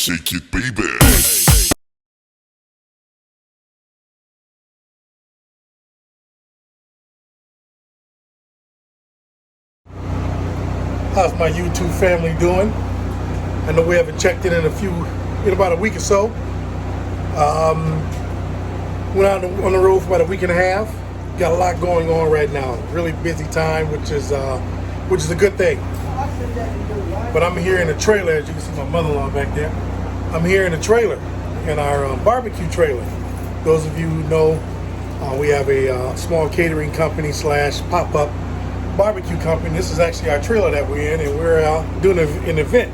shake it, baby. How's my YouTube family doing? I know we haven't checked in in about a week or so. Went out on the road for about a week and a half. Got a lot going on right now. Really busy time, which is a good thing. But I'm here in the trailer, as you can see my mother-in-law back there. I'm here in the trailer, in our barbecue trailer. Those of you who know, we have a small catering company slash pop-up barbecue company. This is actually our trailer that we're in, and we're doing an event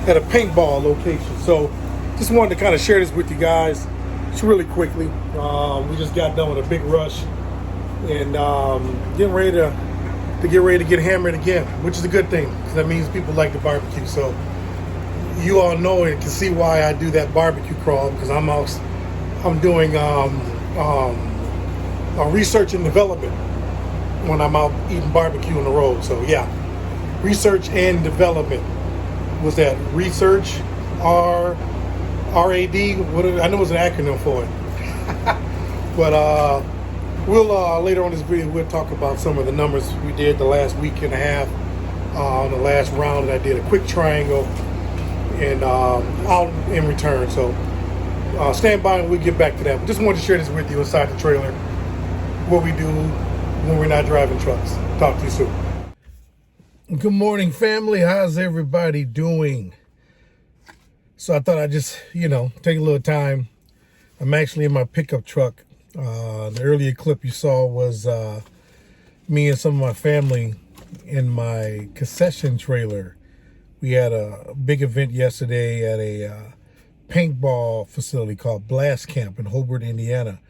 at a paintball location. So just wanted to kind of share this with you guys just really quickly. We just got done with a big rush and getting ready to get hammered again, which is a good thing because that means people like the barbecue. So you all know and can see why I do that barbecue crawl, because I'm doing research and development when I'm out eating barbecue on the road. So yeah, research and development. Was that research? RAD? I know it's an acronym for it. But we'll later on this video we'll talk about some of the numbers we did the last week and a half. On the last round, I did a quick triangle and out in return. So stand by and we'll get back to that. But just wanted to share this with you inside the trailer, what we do when we're not driving trucks. Talk to you soon. Good morning, family. How's everybody doing? So I thought I'd just, take a little time. I'm actually in my pickup truck. The earlier clip you saw was me and some of my family in my concession trailer. We had a big event yesterday at a paintball facility called Blast Camp in Hobart, Indiana.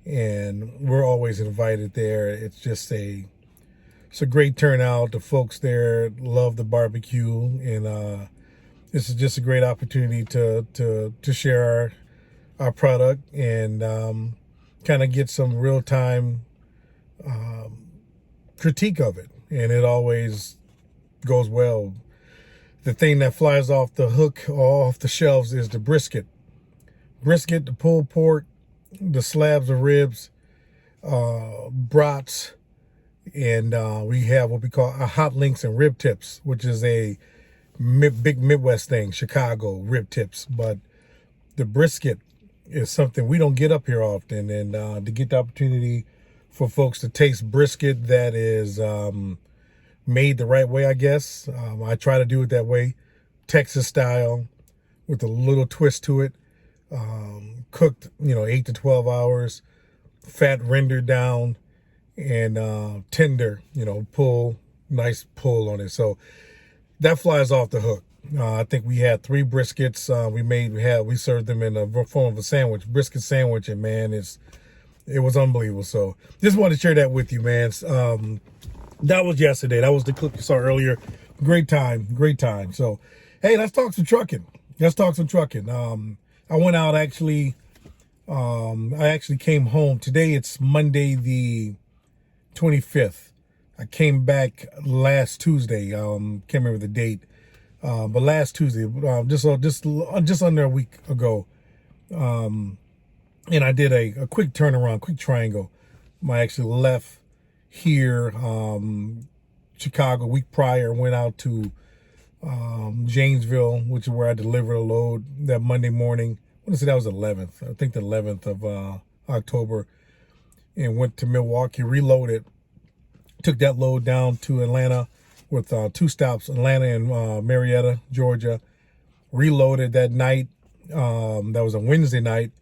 And we're always invited there. It's a great turnout. The folks there love the barbecue, and this is just a great opportunity to share our product and kind of get some real time critique of it. And it always goes well. The thing that flies off the hook or off the shelves is the brisket. Brisket, the pulled pork, the slabs of ribs, brats, and we have what we call hot links and rib tips, which is a big Midwest thing, Chicago rib tips. But the brisket is something we don't get up here often, and to get the opportunity for folks to taste brisket that is made the right way, I guess. I try to do it that way, Texas style, with a little twist to it. Cooked, 8 to 12 hours, fat rendered down, and tender, nice pull on it. So that flies off the hook. I think we had 3 briskets. We served them in a form of a sandwich, brisket sandwich, and man, it was unbelievable. So just wanted to share that with you, man. That was yesterday. That was the clip you saw earlier. Great time. So, hey, let's talk some trucking. I went out I actually came home. Today it's Monday the 25th. I came back last Tuesday. Can't remember the date. But last Tuesday, just under a week ago. And I did a quick turnaround, quick triangle. I actually left here, Chicago, a week prior, went out to Janesville, which is where I delivered a load that Monday morning. I want to say that was the 11th. I think the 11th of October. And went to Milwaukee, reloaded. Took that load down to Atlanta with 2 stops, Atlanta and Marietta, Georgia. Reloaded that night. That was a Wednesday night.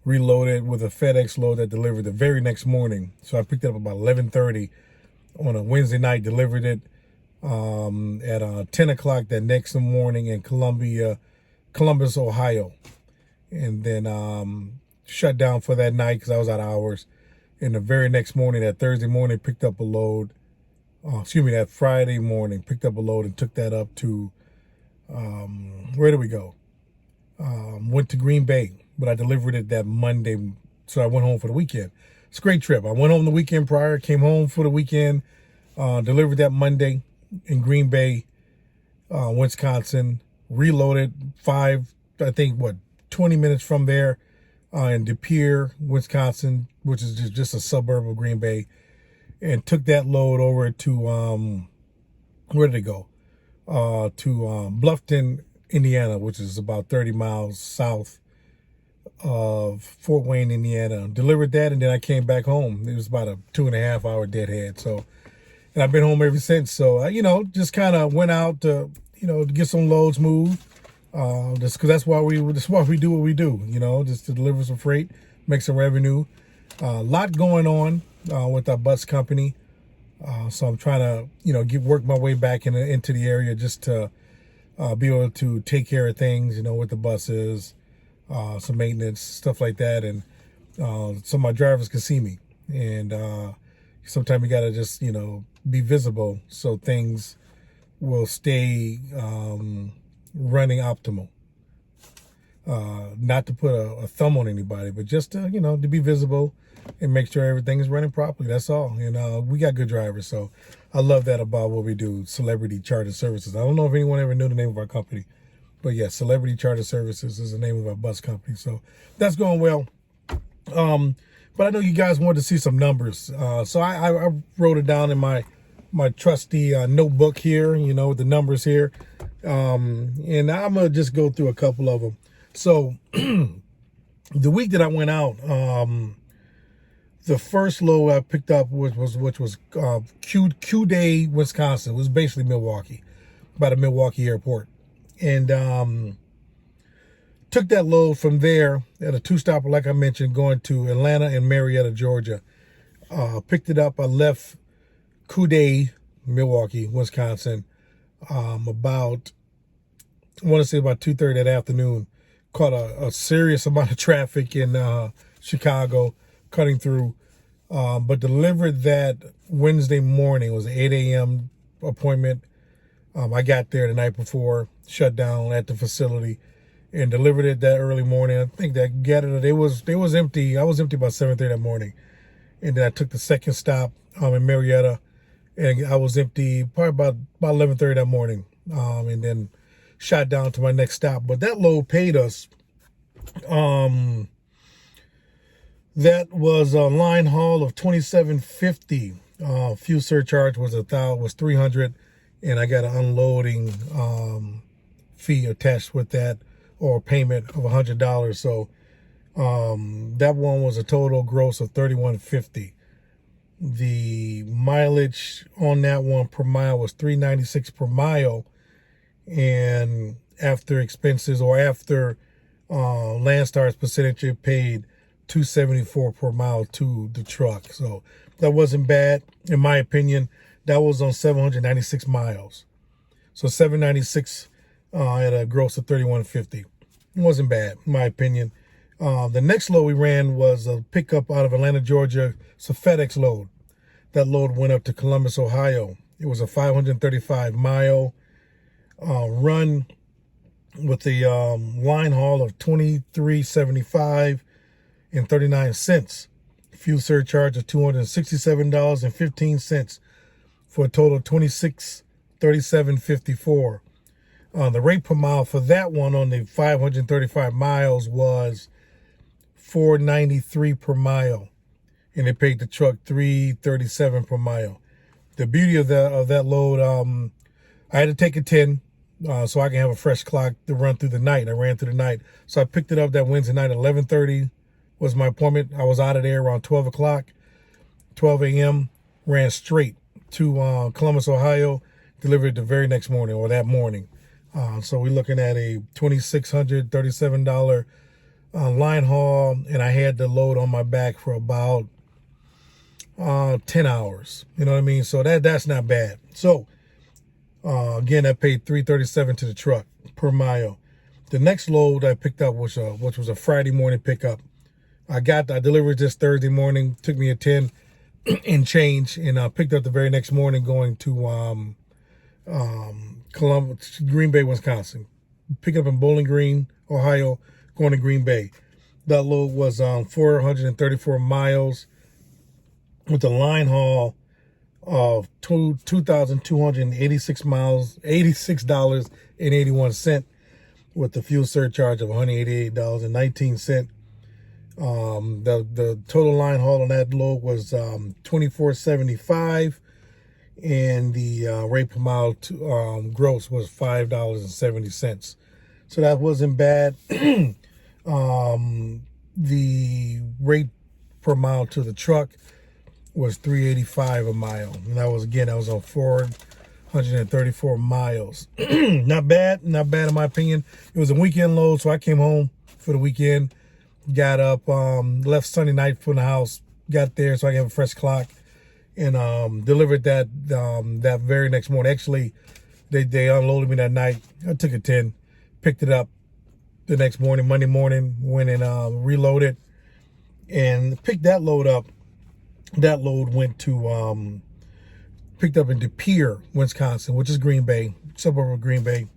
Reloaded with a FedEx load that delivered the very next morning. So I picked it up about 11:30 on a Wednesday night, delivered it at 10 o'clock that next morning in Columbus, Ohio. And then shut down for that night because I was out of hours. And the very next morning, that Thursday morning, picked up a load. That Friday morning, picked up a load and took that up to, where did we go? Went to Green Bay, but I delivered it that Monday, so I went home for the weekend. It's a great trip. I went home the weekend prior, came home for the weekend, delivered that Monday in Green Bay, Wisconsin, reloaded 5 I think, 20 minutes from there, in De Pere, Wisconsin, which is just a suburb of Green Bay, and took that load over to, where did it go? To Bluffton, Indiana, which is about 30 miles south of Fort Wayne, Indiana. Delivered that, and then I came back home. It was about a 2.5-hour deadhead. So, and I've been home ever since. So, just kind of went out to, to get some loads moved. Just because that's why we do what we do. Just to deliver some freight, make some revenue. A lot going on with our bus company. So I'm trying to, work my way back into the area just to be able to take care of things, with the buses, some maintenance, stuff like that. And so my drivers can see me. And sometimes you got to just, be visible so things will stay running optimal. Not to put a thumb on anybody, but just to, to be visible and make sure everything is running properly. That's all. We got good drivers. So I love that about what we do, Celebrity Charter Services. I don't know if anyone ever knew the name of our company, but yeah, Celebrity Charter Services is the name of our bus company. So that's going well. But I know you guys wanted to see some numbers. So I wrote it down in my trusty notebook here, with the numbers here. And I'm going to just go through a couple of them. So the week that I went out, the first load I picked up which was Q Day, Wisconsin. It was basically Milwaukee, by the Milwaukee airport. And took that load from there at a two-stopper, like I mentioned, going to Atlanta and Marietta, Georgia. Picked it up. I left Q Day, Milwaukee, Wisconsin, about 2:30 that afternoon. Caught a serious amount of traffic in Chicago, cutting through, but delivered that Wednesday morning. It was an 8 a.m. appointment. I got there the night before, shut down at the facility, and delivered it that early morning. I think that it was empty. I was empty by 7:30 that morning, and then I took the second stop in Marietta, and I was empty probably about 11:30 that morning, and then shot down to my next stop. But that load paid us. That was a line haul of $27.50. Fuel surcharge was $300, and I got an unloading fee attached with that, or payment of $100. So that one was a total gross of $31.50. The mileage on that one per mile was $3.96 per mile, and after expenses, or after Landstar's percentage, it paid $2.74 per mile to the truck. So that wasn't bad, in my opinion. That was on 796 miles. So 796 at a gross of $31.50. It wasn't bad, in my opinion. The next load we ran was a pickup out of Atlanta, Georgia. It's a FedEx load. That load went up to Columbus, Ohio. It was a 535-mile run with a line haul of $23.75 and 39 cents. Fuel surcharge of $267.15 for a total of $26.37.54. The rate per mile for that one on the 535 miles was $4.93 per mile, and they paid the truck $3.37 per mile. The beauty of that load, I had to take a 10 so I can have a fresh clock to run through the night. I ran through the night, so I picked it up that Wednesday night at 11:30 was my appointment. I was out of there around 12 a.m. Ran straight to Columbus, Ohio, delivered the very next morning, or that morning. So we're looking at a $2,637 line haul, and I had the load on my back for about 10 hours. You know what I mean? So that's not bad. So again, I paid $3.37 to the truck per mile. The next load I picked up which was a Friday morning pickup. I delivered this Thursday morning. Took me a 10 and change, and I picked up the very next morning going to Columbus, Green Bay, Wisconsin. Picked up in Bowling Green, Ohio, going to Green Bay. That load was 434 miles with a line haul of 2,286 miles, $86.81. with the fuel surcharge of $188.19. The total line haul on that load was $24.75, and the rate per mile gross was $5.70. So that wasn't bad. The rate per mile to the truck was $3.85 a mile, and that was on 434 miles. Not bad in my opinion. It was a weekend load, so I came home for the weekend, got up, left Sunday night from the house, got there so I could have a fresh clock, and delivered that that very next morning. Actually, they unloaded me that night. I took a 10, picked it up the next morning, Monday morning, went and reloaded and picked that load up. That load went to picked up in De Pere, Wisconsin, which is Green Bay, suburb of Green Bay.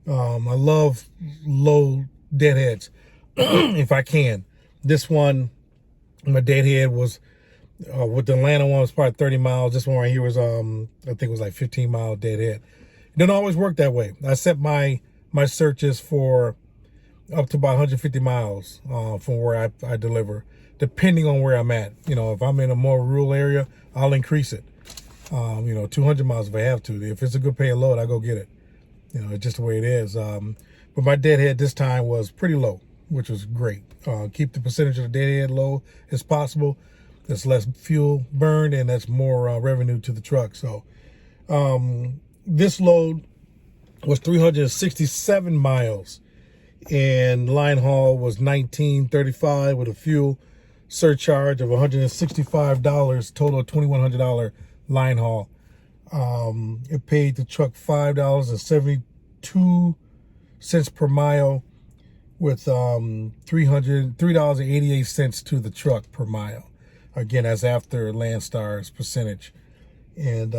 I love low deadheads if I can. This one, my deadhead was with the Atlanta one was probably 30 miles. This one right here was I think it was like 15-mile deadhead. It didn't always work that way. I set my searches for up to about 150 miles from where I deliver, depending on where I'm at. You know, if I'm in a more rural area, I'll increase it. 200 miles if I have to. If it's a good paying load, I go get it. You know, it's just the way it is. But my deadhead this time was pretty low, which was great. Keep the percentage of the deadhead low as possible. That's less fuel burned, and that's more revenue to the truck. So this load was 367 miles, and line haul was $19.35 with a fuel surcharge of $165, total of $2,100 line haul. It paid the truck $5.72 per mile, with $3.88 to the truck per mile. Again, that's after Landstar's percentage. And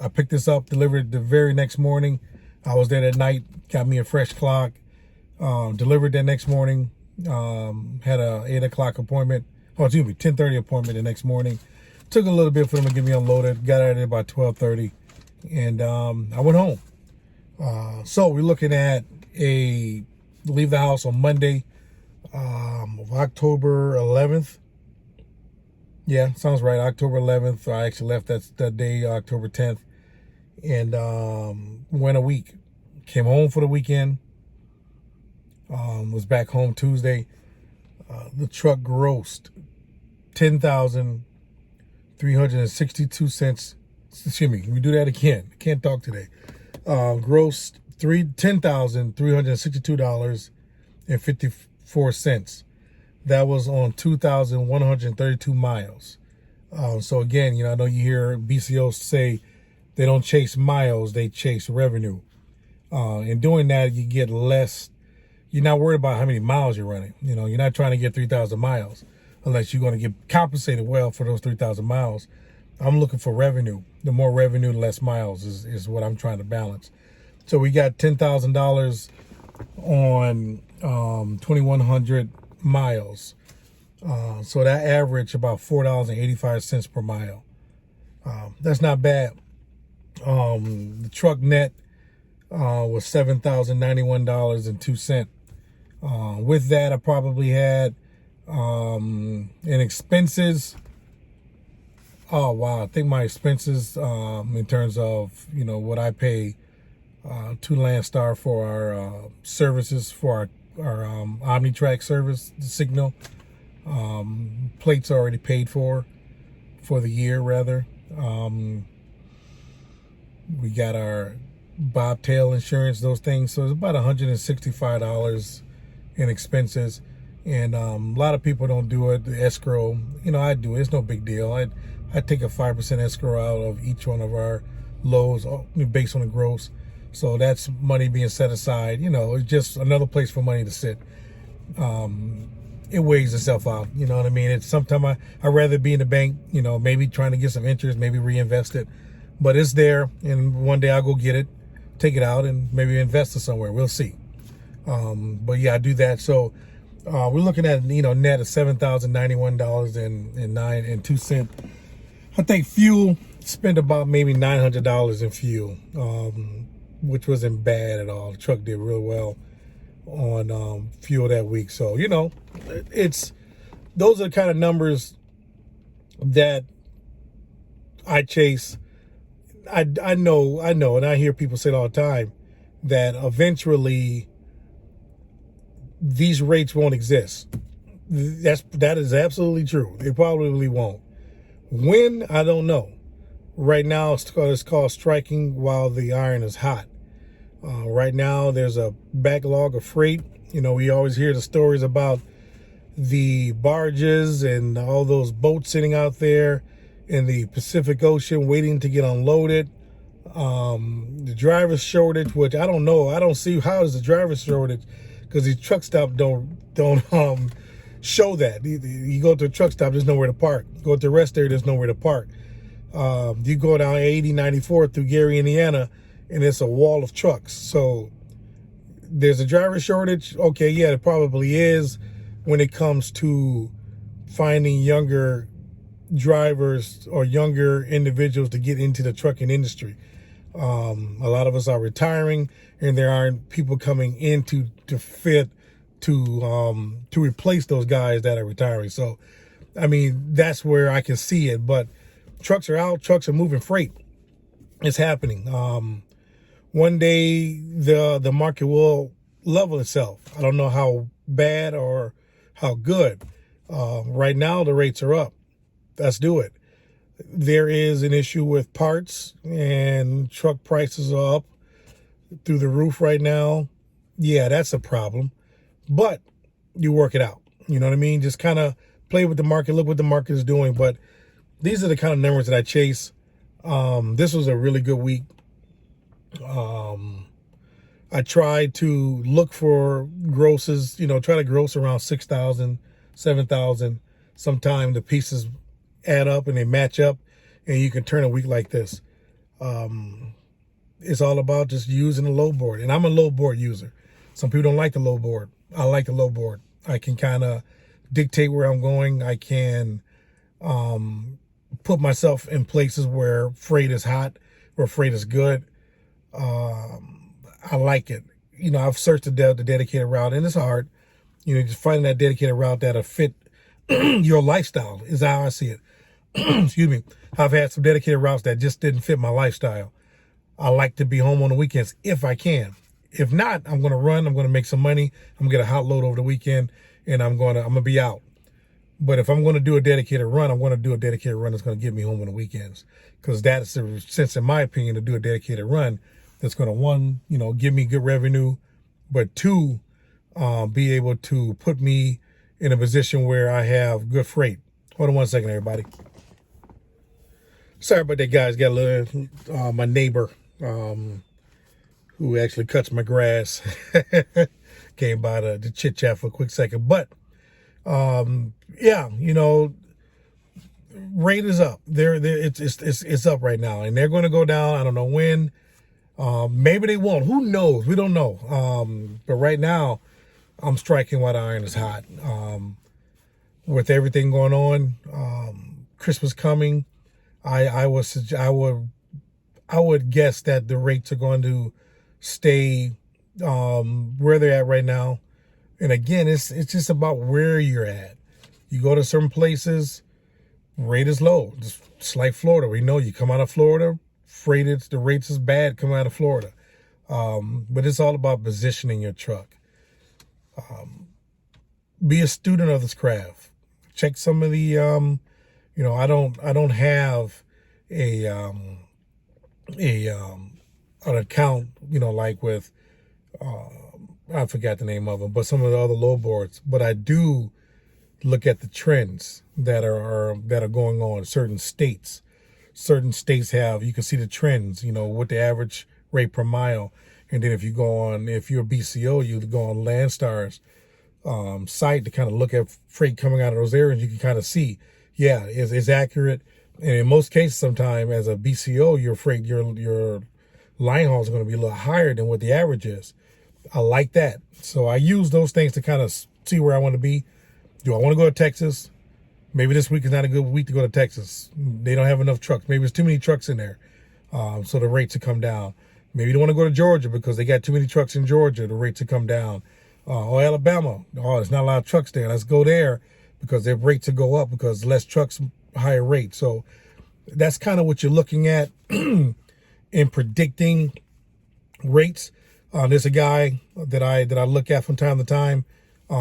I picked this up, delivered the very next morning. I was there that night, got me a fresh clock, delivered that next morning, had a 8 o'clock appointment, 10:30 appointment the next morning. Took a little bit for them to get me unloaded, got out of there by 12:30, and I went home. So we're looking at leave the house on Monday, of October 11th. Yeah, sounds right, October 11th. I actually left that day, October 10th, and went a week. Came home for the weekend, was back home Tuesday. The truck grossed $10,362. Excuse me, let me do that again. I can't talk today. Grossed $10,362.54. That was on 2,132 miles. So again, I know you hear BCOs say they don't chase miles, they chase revenue. In doing that, you get less. You're not worried about how many miles you're running. You're not trying to get 3,000 miles unless you're going to get compensated well for those 3,000 miles. I'm looking for revenue. The more revenue, the less miles is what I'm trying to balance. So we got $10,000 on 2,100 miles. So that averaged about $4.85 per mile. That's not bad. The truck net was $7,091.02. With that, I probably had in expenses. Oh wow! I think my expenses in terms of what I pay to Landstar for our services, for our OmniTrack service, the signal. Plates already paid for the year rather. We got our bobtail insurance, those things. So it's about $165 in expenses. And a lot of people don't do it. The escrow, I do it. It's no big deal. I take a 5% escrow out of each one of our loads based on the gross. So that's money being set aside. It's just another place for money to sit. It weighs itself out. You know what I mean? It's sometimes I'd rather be in the bank, maybe trying to get some interest, maybe reinvest it. But it's there, and one day I'll go get it, take it out, and maybe invest it somewhere. We'll see. But yeah, I do that. So we're looking at net of $7,091.02. I think fuel, spent about maybe $900 in fuel, which wasn't bad at all. The truck did real well. on fuel that week. So, it's those are the kind of numbers that I chase. I know, and I hear people say it all the time that eventually these rates won't exist. That is absolutely true. They probably won't. When, I don't know. Right now, it's called striking while the iron is hot. Right now, there's a backlog of freight. We always hear the stories about the barges and all those boats sitting out there in the Pacific Ocean waiting to get unloaded. The driver's shortage, which I don't know. I don't see how is the driver's shortage, because these truck stops don't show that. You go to a truck stop, there's nowhere to park. Go to the rest area, there's nowhere to park. You go down 80, 94 through Gary, Indiana, and it's a wall of trucks. So there's a driver shortage. Okay, yeah, it probably is when it comes to finding younger drivers or younger individuals to get into the trucking industry. A lot of us are retiring, and there aren't people coming in to replace those guys that are retiring. So, I mean, that's where I can see it. But trucks are out. Trucks are moving freight. It's happening. One day the market will level itself. I don't know how bad or how good. Right now the rates are up. Let's do it. There is an issue with parts, and truck prices are up through the roof right now. Yeah, that's a problem. But you work it out. You know what I mean? Just kind of play with the market, look what the market is doing. But these are the kind of numbers that I chase. This was a really good week. I tried to look for grosses, try to gross around 6,000, 7,000. Sometimes the pieces add up and they match up, and you can turn a week like this. It's all about just using a low board. And I'm a low board user. Some people don't like the low board. I like the low board. I can kind of dictate where I'm going. I can put myself in places where freight is hot, where freight is good. I like it. I've searched the dedicated route, and it's hard. Just finding that dedicated route that'll fit your lifestyle is how I see it. Excuse me. I've had some dedicated routes that just didn't fit my lifestyle. I like to be home on the weekends if I can. If not, I'm going to run. I'm going to make some money. I'm going to get a hot load over the weekend, and I'm going to be out. But if I'm going to do a dedicated run, I'm going to do a dedicated run that's going to get me home on the weekends, because that is the sense, in my opinion, to do a dedicated run that's going to, one, give me good revenue, but two, be able to put me in a position where I have good freight. Hold on one second, everybody. Sorry about that, guys. Got a little, my neighbor, who actually cuts my grass, came by to chit chat for a quick second. But, yeah, rate is up. It's up right now, and they're going to go down. I don't know when. Maybe they won't. Who knows? We don't know. But right now, I'm striking while the iron is hot. With everything going on, Christmas coming, I would guess that the rates are going to stay where they're at right now. And again, it's just about where you're at. You go to certain places, rate is low. Just like Florida. We know you come out of Florida, the rates is bad coming out of Florida. But it's all about positioning your truck. Be a student of this craft. Check some of the, I don't have an account, like with, I forgot the name of them, but some of the other low boards. But I do look at the trends that are going on. Certain states have, you can see the trends, what the average rate per mile. And then if you're a BCO, you go on Landstar's site to kind of look at freight coming out of those areas. You can kind of see, yeah, it's accurate. And in most cases, sometimes as a BCO, your line haul is going to be a little higher than what the average is. I like that. So I use those things to kind of see where I want to be. Do I want to go to Texas? Maybe this week is not a good week to go to Texas. They don't have enough trucks. Maybe there's too many trucks in there. So the rates will come down. Maybe you don't want to go to Georgia because they got too many trucks in Georgia. The rates will come down. Or Alabama, oh, there's not a lot of trucks there. Let's go there because their rates will go up because less trucks, higher rate. So that's kind of what you're looking at in predicting rates. There's a guy that I look at from time to time.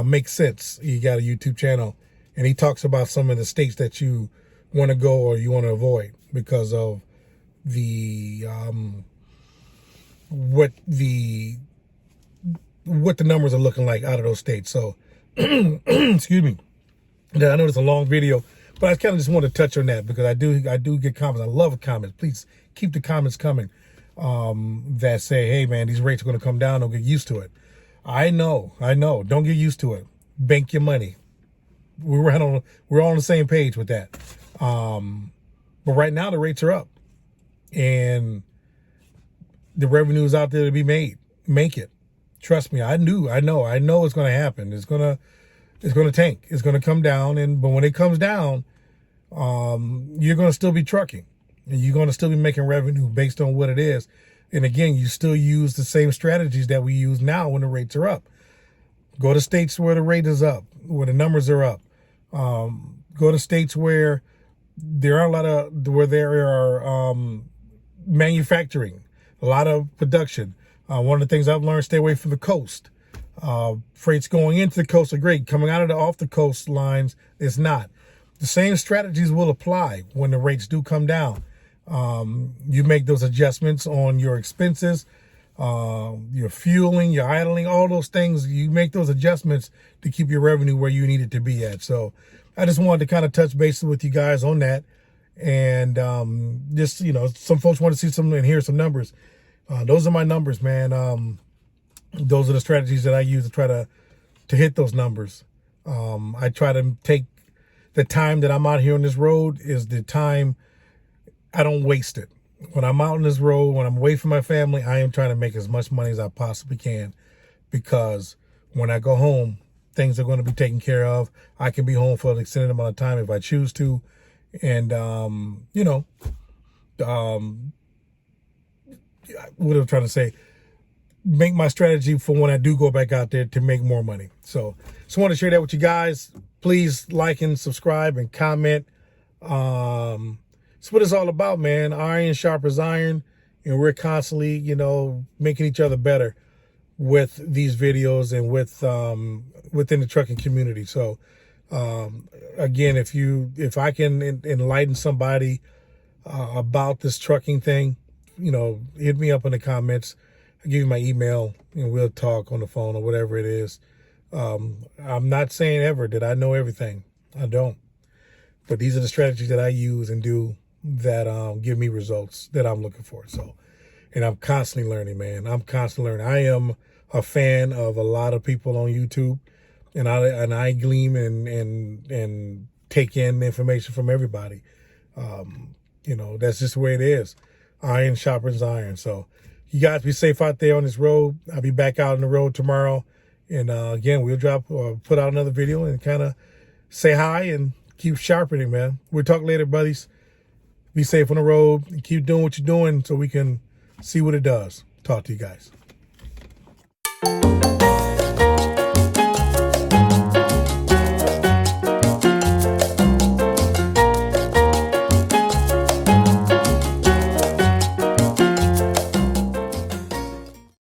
Makes sense. He got a YouTube channel, and he talks about some of the states that you want to go or you want to avoid because of the what the numbers are looking like out of those states. So, excuse me. Yeah, I know it's a long video, but I kind of just want to touch on that because I do get comments. I love comments. Please keep the comments coming that say, hey, man, these rates are going to come down. Don't get used to it. I know. Don't get used to it. Bank your money. We're all on the same page with that. But right now the rates are up and the revenue is out there to be made. Make it. Trust me. I know it's going to happen. It's going to tank. It's going to come down. But when it comes down, you're going to still be trucking and you're going to still be making revenue based on what it is. And again, you still use the same strategies that we use now when the rates are up. Go to states where the rate is up, where the numbers are up. Go to states where there are manufacturing, a lot of production. One of the things I've learned, stay away from the coast. Freights going into the coast are great. Coming out of off the coast lines, it's not. The same strategies will apply when the rates do come down. You make those adjustments on your expenses, your fueling, your idling, all those things. You make those adjustments to keep your revenue where you need it to be at. So I just wanted to kind of touch base with you guys on that. And just, some folks want to see some and hear some numbers. Those are my numbers, man. Those are the strategies that I use to try to hit those numbers. I try to take the time that I'm out here on this road is the time I don't waste it. When I'm out on this road, when I'm away from my family, I am trying to make as much money as I possibly can because when I go home, things are going to be taken care of. I can be home for an extended amount of time if I choose to. And, what I'm trying to say, make my strategy for when I do go back out there to make more money. So just want to share that with you guys. Please like and subscribe and comment. It's what it's all about, man. Iron sharpens iron, and we're constantly, making each other better with these videos and with within the trucking community. So again, if I can enlighten somebody about this trucking thing, hit me up in the comments. I'll give you my email and we'll talk on the phone or whatever it is. I'm not saying ever that I know everything. I don't. But these are the strategies that I use and do that give me results that I'm looking for. So, and I'm constantly learning, man. I'm constantly learning. I am a fan of a lot of people on YouTube, and I glean and take in information from everybody. That's just the way it is. Iron sharpens iron. So you guys be safe out there on this road. I'll be back out on the road tomorrow. And again, we'll put out another video and kind of say hi and keep sharpening, man. We'll talk later, buddies. Be safe on the road and keep doing what you're doing so we can see what it does. Talk to you guys.